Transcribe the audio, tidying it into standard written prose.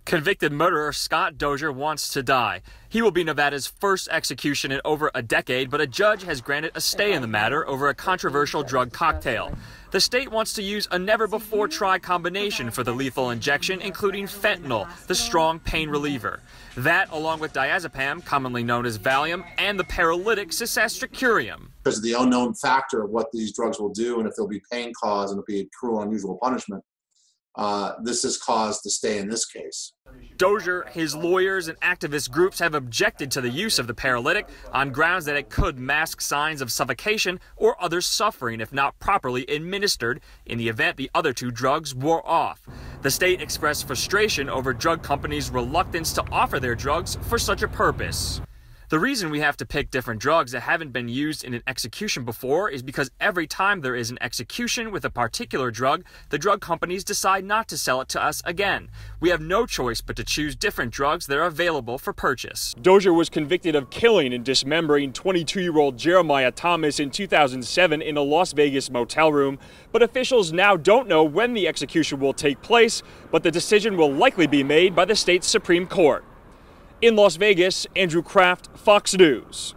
Convicted murderer Scott Dozier wants to die. He will be Nevada's first execution in over a decade, but a judge has granted a stay in the matter over a controversial drug cocktail. The state wants to use a never-before-tried combination for the lethal injection, including fentanyl, the strong pain reliever. That, along with diazepam, commonly known as Valium, and the paralytic cisatricurium. Because of the unknown factor of what these drugs will do and if there'll be pain cause and it'll be cruel, unusual punishment, this has caused the stay in this case. Dozier, his lawyers, and activist groups have objected to the use of the paralytic on grounds that it could mask signs of suffocation or other suffering if not properly administered in the event the other two drugs wore off. The state expressed frustration over drug companies' reluctance to offer their drugs for such a purpose. The reason we have to pick different drugs that haven't been used in an execution before is because every time there is an execution with a particular drug, the drug companies decide not to sell it to us again. We have no choice but to choose different drugs that are available for purchase. Dozier was convicted of killing and dismembering 22-year-old Jeremiah Thomas in 2007 in a Las Vegas motel room, but officials now don't know when the execution will take place, but the decision will likely be made by the state's Supreme Court. In Las Vegas, Andrew Kraft, Fox News.